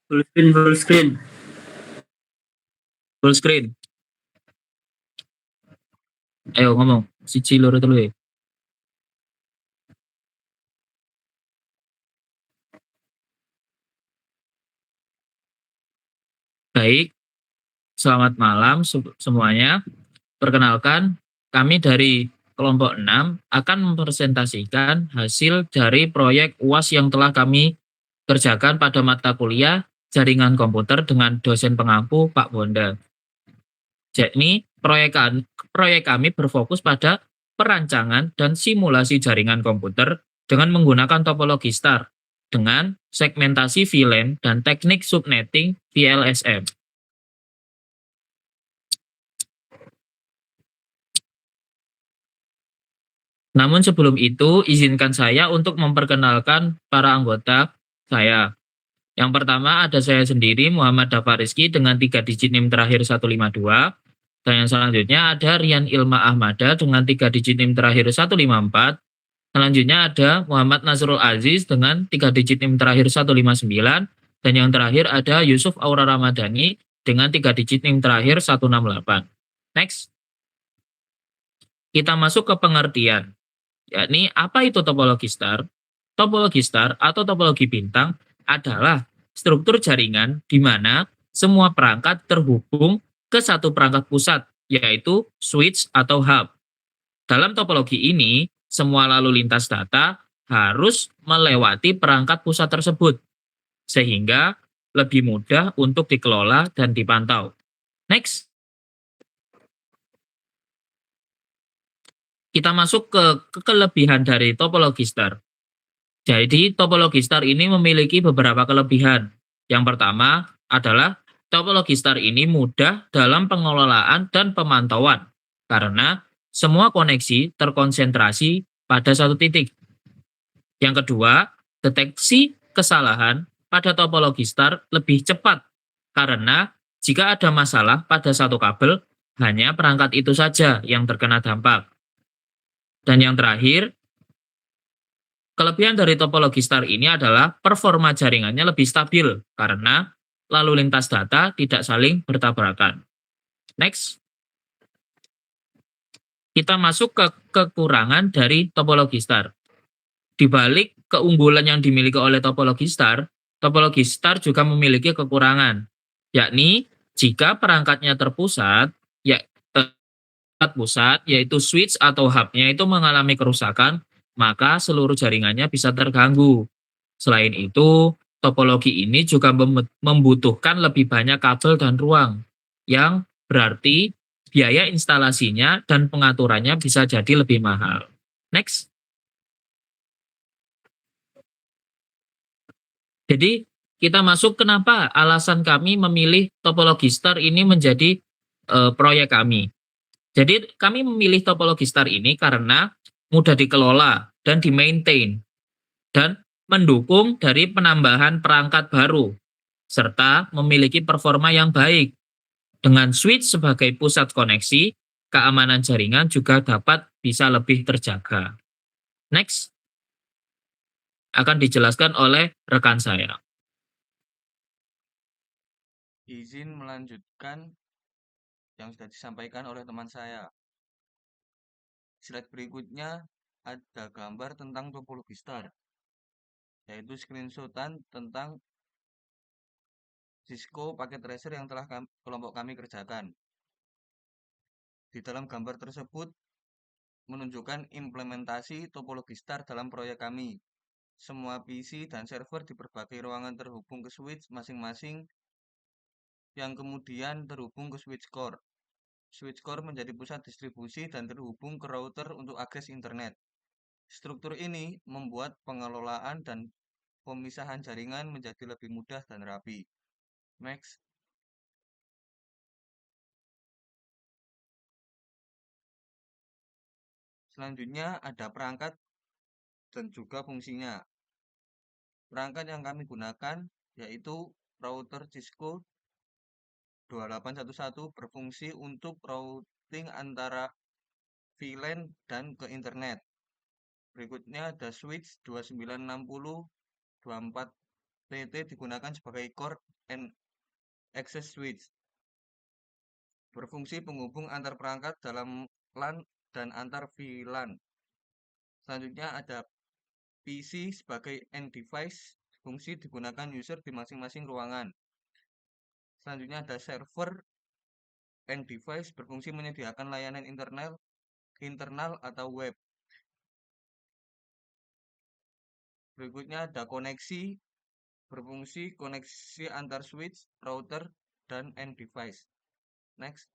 Full screen, full screen. Full screen. Ayo ngomong. Siji loro telu ya. Baik, selamat malam semuanya. Perkenalkan, kami dari kelompok 6 akan mempresentasikan hasil dari proyek UAS yang telah kami kerjakan pada mata kuliah Jaringan Komputer dengan dosen pengampu Pak Bonda. Jadi, proyek kami berfokus pada perancangan dan simulasi jaringan komputer dengan menggunakan topologi star dengan segmentasi VLAN dan teknik subnetting VLSM. Namun sebelum itu, izinkan saya untuk memperkenalkan para anggota saya. Yang pertama ada saya sendiri, Muhammad Dafa Rizky dengan 3 digit NIM terakhir 152. Dan yang selanjutnya ada Rian Ilma Ahmada dengan 3 digit NIM terakhir 154. Selanjutnya ada Muhammad Nasrul Aziz dengan 3 digit NIM terakhir 159. Dan yang terakhir ada Yusuf Aura Ramadhani dengan 3 digit NIM terakhir 168. Next, kita masuk ke pengertian. Yakni apa itu topologi star? Topologi star atau topologi bintang adalah struktur jaringan di mana semua perangkat terhubung ke satu perangkat pusat, yaitu switch atau hub. Dalam topologi ini, semua lalu lintas data harus melewati perangkat pusat tersebut, sehingga lebih mudah untuk dikelola dan dipantau. Next, kita masuk ke kelebihan dari topologi star. Jadi, topologi star ini memiliki beberapa kelebihan. Yang pertama adalah topologi star ini mudah dalam pengelolaan dan pemantauan karena semua koneksi terkonsentrasi pada satu titik. Yang kedua, deteksi kesalahan pada topologi star lebih cepat karena jika ada masalah pada satu kabel, hanya perangkat itu saja yang terkena dampak. Dan yang terakhir, kelebihan dari topologi star ini adalah performa jaringannya lebih stabil karena lalu lintas data tidak saling bertabrakan. Next, kita masuk ke kekurangan dari topologi star. Di balik keunggulan yang dimiliki oleh topologi star juga memiliki kekurangan, yakni jika perangkatnya terpusat, ya pusat, yaitu switch atau hubnya itu mengalami kerusakan, maka seluruh jaringannya bisa terganggu. Selain itu, topologi ini juga membutuhkan lebih banyak kabel dan ruang, yang berarti biaya instalasinya dan pengaturannya bisa jadi lebih mahal. Next. Jadi, kita masuk kenapa alasan kami memilih topologi star ini menjadi proyek kami. Jadi kami memilih topologi star ini karena mudah dikelola dan di-maintain dan mendukung dari penambahan perangkat baru serta memiliki performa yang baik. Dengan switch sebagai pusat koneksi, keamanan jaringan juga dapat bisa lebih terjaga. Next, akan dijelaskan oleh rekan saya. Izin melanjutkan yang sudah disampaikan oleh teman saya. Slide berikutnya ada gambar tentang topologi star, yaitu screenshotan tentang Cisco paket tracer yang telah kelompok kami kerjakan. Di dalam gambar tersebut menunjukkan implementasi topologi star dalam proyek kami. Semua PC dan server di berbagai ruangan terhubung ke switch masing-masing yang kemudian terhubung ke switch core. Switch core menjadi pusat distribusi dan terhubung ke router untuk akses internet. Struktur ini membuat pengelolaan dan pemisahan jaringan menjadi lebih mudah dan rapi. Next. Selanjutnya ada perangkat dan juga fungsinya. Perangkat yang kami gunakan yaitu router Cisco 2811 berfungsi untuk routing antara VLAN dan ke internet. Berikutnya ada switch 2960 24TT digunakan sebagai core and access switch. Berfungsi penghubung antar perangkat dalam LAN dan antar VLAN. Selanjutnya ada PC sebagai end device, fungsi digunakan user di masing-masing ruangan. Selanjutnya ada server end device, berfungsi menyediakan layanan internal atau web. Berikutnya ada koneksi, berfungsi koneksi antar switch, router, dan end device. Next.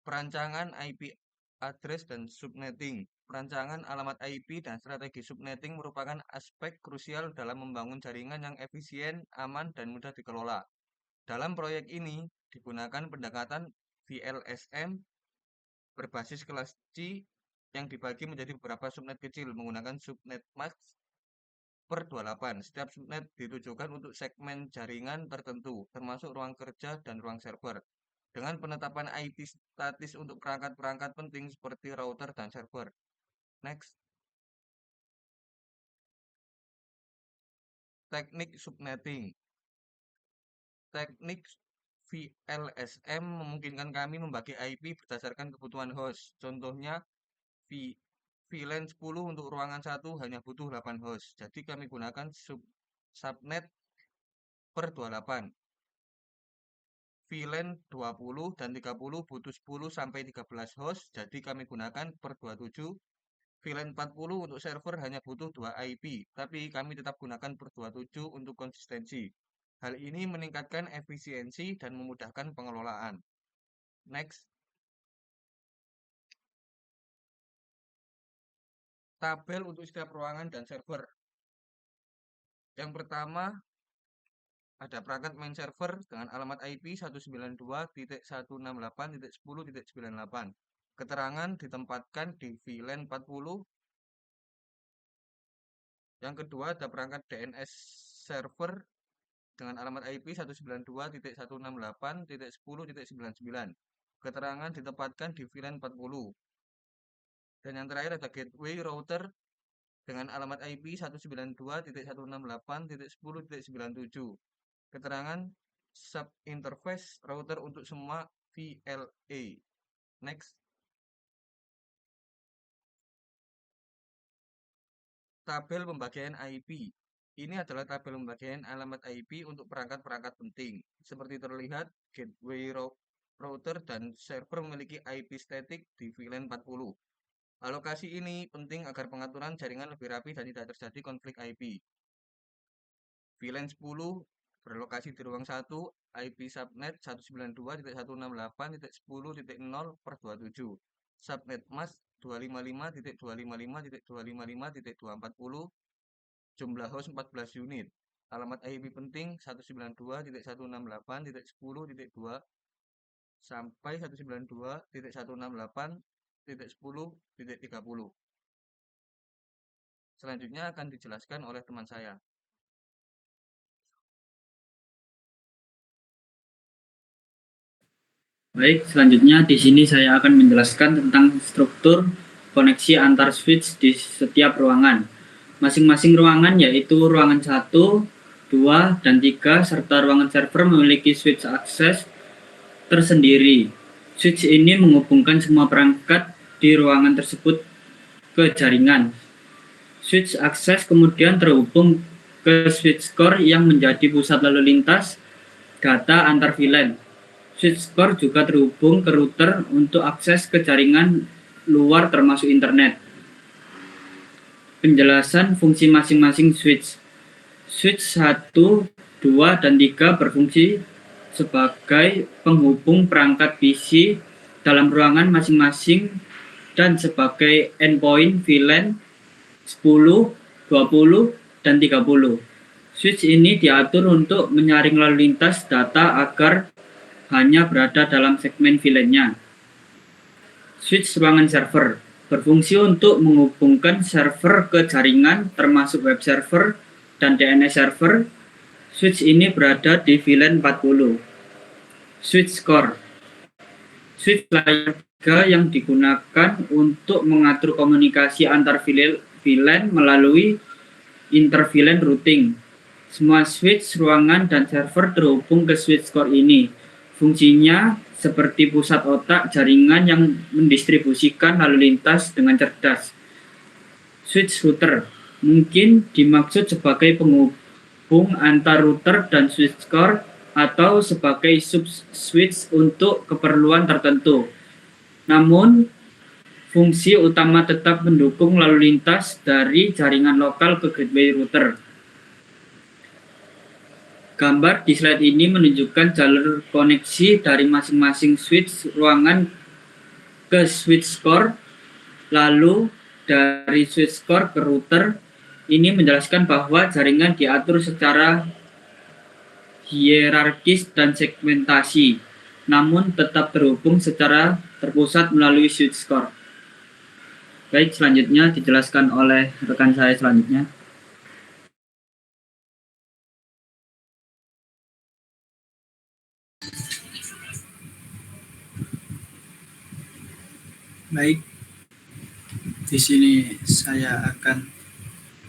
Perancangan IP address dan subnetting. Perancangan alamat IP dan strategi subnetting merupakan aspek krusial dalam membangun jaringan yang efisien, aman, dan mudah dikelola. Dalam proyek ini digunakan pendekatan VLSM berbasis kelas C yang dibagi menjadi beberapa subnet kecil menggunakan subnet mask per 28. Setiap subnet ditujukan untuk segmen jaringan tertentu, termasuk ruang kerja dan ruang server, dengan penetapan IP statis untuk perangkat-perangkat penting seperti router dan server. Next. Teknik subnetting. Teknik VLSM memungkinkan kami membagi IP berdasarkan kebutuhan host. Contohnya, VLAN 10 untuk ruangan 1 hanya butuh 8 host. Jadi kami gunakan subnet per 28. VLAN 20 dan 30 butuh 10 sampai 13 host. Jadi kami gunakan per 27. VLAN 40 untuk server hanya butuh 2 IP, tapi kami tetap gunakan per 27 untuk konsistensi. Hal ini meningkatkan efisiensi dan memudahkan pengelolaan. Next. Tabel untuk setiap ruangan dan server. Yang pertama, ada perangkat main server dengan alamat IP 192.168.10.98. Keterangan ditempatkan di VLAN 40. Yang kedua, ada perangkat DNS server dengan alamat IP 192.168.10.99. Keterangan ditempatkan di VLAN 40. Dan yang terakhir ada gateway router dengan alamat IP 192.168.10.97. Keterangan sub-interface router untuk semua VLA. Next. Tabel pembagian IP. Ini adalah tabel pembagian alamat IP untuk perangkat-perangkat penting. Seperti terlihat, gateway router dan server memiliki IP statik di VLAN 40. Alokasi ini penting agar pengaturan jaringan lebih rapi dan tidak terjadi konflik IP. VLAN 10 berlokasi di ruang 1, IP subnet 192.168.10.0/27. Subnet mask 255.255.255.240. Jumlah host 14 unit. Alamat IP penting 192.168.10.2 sampai 192.168.10.30. Selanjutnya akan dijelaskan oleh teman saya. Baik, selanjutnya di sini saya akan menjelaskan tentang struktur koneksi antar switch di setiap ruangan. Masing-masing ruangan yaitu ruangan 1, 2, dan 3 serta ruangan server memiliki switch akses tersendiri. Switch ini menghubungkan semua perangkat di ruangan tersebut ke jaringan. Switch akses kemudian terhubung ke switch core yang menjadi pusat lalu lintas data antar VLAN. Switch core juga terhubung ke router untuk akses ke jaringan luar termasuk internet. Penjelasan fungsi masing-masing switch. Switch 1, 2, dan 3 berfungsi sebagai penghubung perangkat PC dalam ruangan masing-masing dan sebagai endpoint VLAN 10, 20, dan 30. Switch ini diatur untuk menyaring lalu lintas data agar hanya berada dalam segmen VLAN-nya. Switch ruangan server berfungsi untuk menghubungkan server ke jaringan termasuk web server dan DNS server. Switch ini berada di VLAN 40. Switch core. Switch layer 3 yang digunakan untuk mengatur komunikasi antar VLAN melalui interVLAN routing. Semua switch, ruangan, dan server terhubung ke switch core ini. Fungsinya seperti pusat otak jaringan yang mendistribusikan lalu lintas dengan cerdas. Switch router mungkin dimaksud sebagai penghubung antar router dan switch core atau sebagai sub-switch untuk keperluan tertentu. Namun, fungsi utama tetap mendukung lalu lintas dari jaringan lokal ke gateway router. Gambar di slide ini menunjukkan jalur koneksi dari masing-masing switch ruangan ke switch core, lalu dari switch core ke router. Ini menjelaskan bahwa jaringan diatur secara hierarkis dan segmentasi, namun tetap terhubung secara terpusat melalui switch core. Baik, selanjutnya dijelaskan oleh rekan saya selanjutnya. Baik, di sini saya akan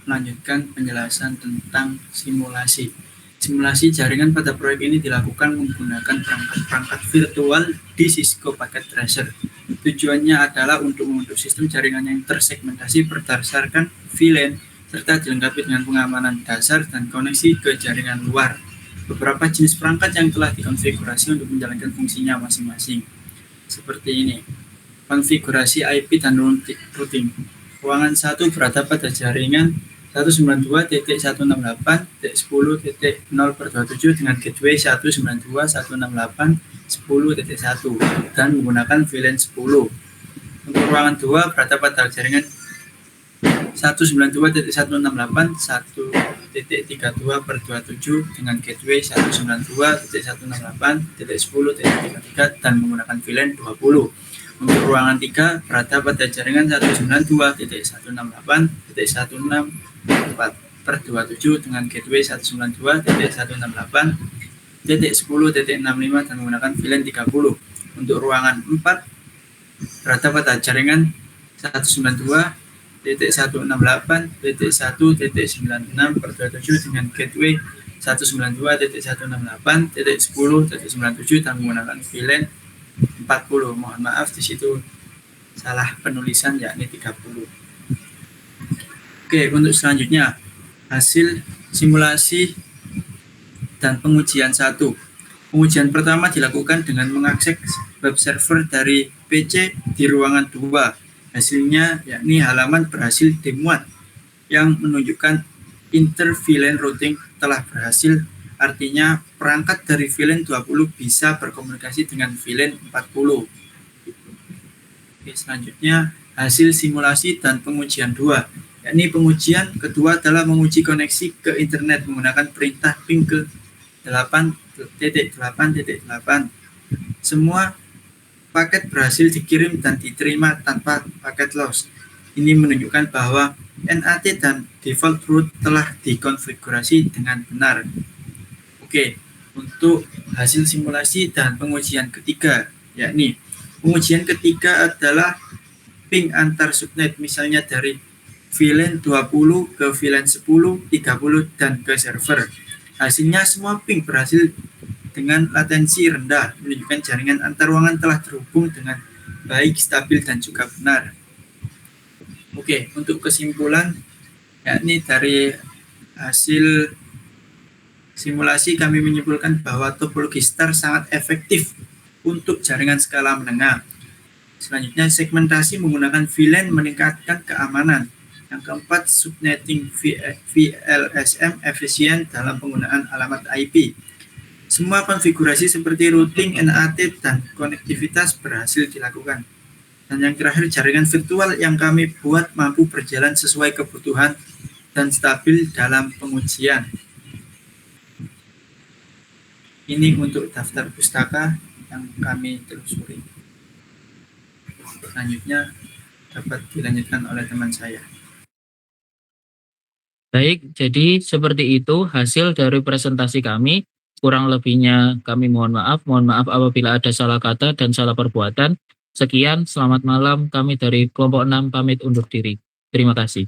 melanjutkan penjelasan tentang simulasi. Simulasi jaringan pada proyek ini dilakukan menggunakan perangkat-perangkat virtual di Cisco Packet Tracer. Tujuannya adalah untuk membentuk sistem jaringan yang tersegmentasi berdasarkan VLAN serta dilengkapi dengan pengamanan dasar dan koneksi ke jaringan luar. Beberapa jenis perangkat yang telah dikonfigurasi untuk menjalankan fungsinya masing-masing. Seperti ini. Konfigurasi IP dan routing. Ruangan 1 berada pada jaringan 192.168.10.0/27 dengan gateway 192.168.10.1 dan menggunakan VLAN 10. Untuk ruangan 2 berada pada jaringan 192.168.1.32/27 dengan gateway 192.168.10.33 dan menggunakan VLAN 20. Untuk ruangan 3 berada pada jaringan 192.168.16/27 dengan gateway 192.168.10.65 dan menggunakan VLAN 30. Untuk ruangan 4 berada pada jaringan 192.168.1.96/27 dengan gateway 192.168.10.97 dan menggunakan VLAN 40. Mohon maaf di situ salah penulisan, yakni 30. Oke, untuk selanjutnya hasil simulasi dan pengujian 1. Pengujian pertama dilakukan dengan mengakses web server dari PC di ruangan 2. Hasilnya yakni halaman berhasil dimuat yang menunjukkan interVLAN routing telah berhasil. Artinya perangkat dari VLAN 20 bisa berkomunikasi dengan VLAN 40. Oke, selanjutnya hasil simulasi dan pengujian 2. Yakni pengujian kedua adalah menguji koneksi ke internet menggunakan perintah ping ke 8.8.8. Semua paket berhasil dikirim dan diterima tanpa paket loss. Ini menunjukkan bahwa NAT dan default route telah dikonfigurasi dengan benar. Oke, untuk hasil simulasi dan pengujian ketiga, yakni pengujian ketiga adalah ping antar subnet, misalnya dari VLAN 20 ke VLAN 10, 30, dan ke server. Hasilnya semua ping berhasil dengan latensi rendah, menunjukkan jaringan antar ruangan telah terhubung dengan baik, stabil, dan juga benar. Oke, untuk kesimpulan, yakni dari hasil simulasi kami menyimpulkan bahwa topologi star sangat efektif untuk jaringan skala menengah. Selanjutnya, segmentasi menggunakan VLAN meningkatkan keamanan. Yang keempat, subnetting VLSM efisien dalam penggunaan alamat IP. Semua konfigurasi seperti routing, NAT, dan konektivitas berhasil dilakukan. Dan yang terakhir, jaringan virtual yang kami buat mampu berjalan sesuai kebutuhan dan stabil dalam pengujian. Ini untuk daftar pustaka yang kami telusuri. Selanjutnya dapat dilanjutkan oleh teman saya. Baik, jadi seperti itu hasil dari presentasi kami. Kurang lebihnya kami mohon maaf. Mohon maaf apabila ada salah kata dan salah perbuatan. Sekian, selamat malam. Kami dari kelompok 6 pamit undur diri. Terima kasih.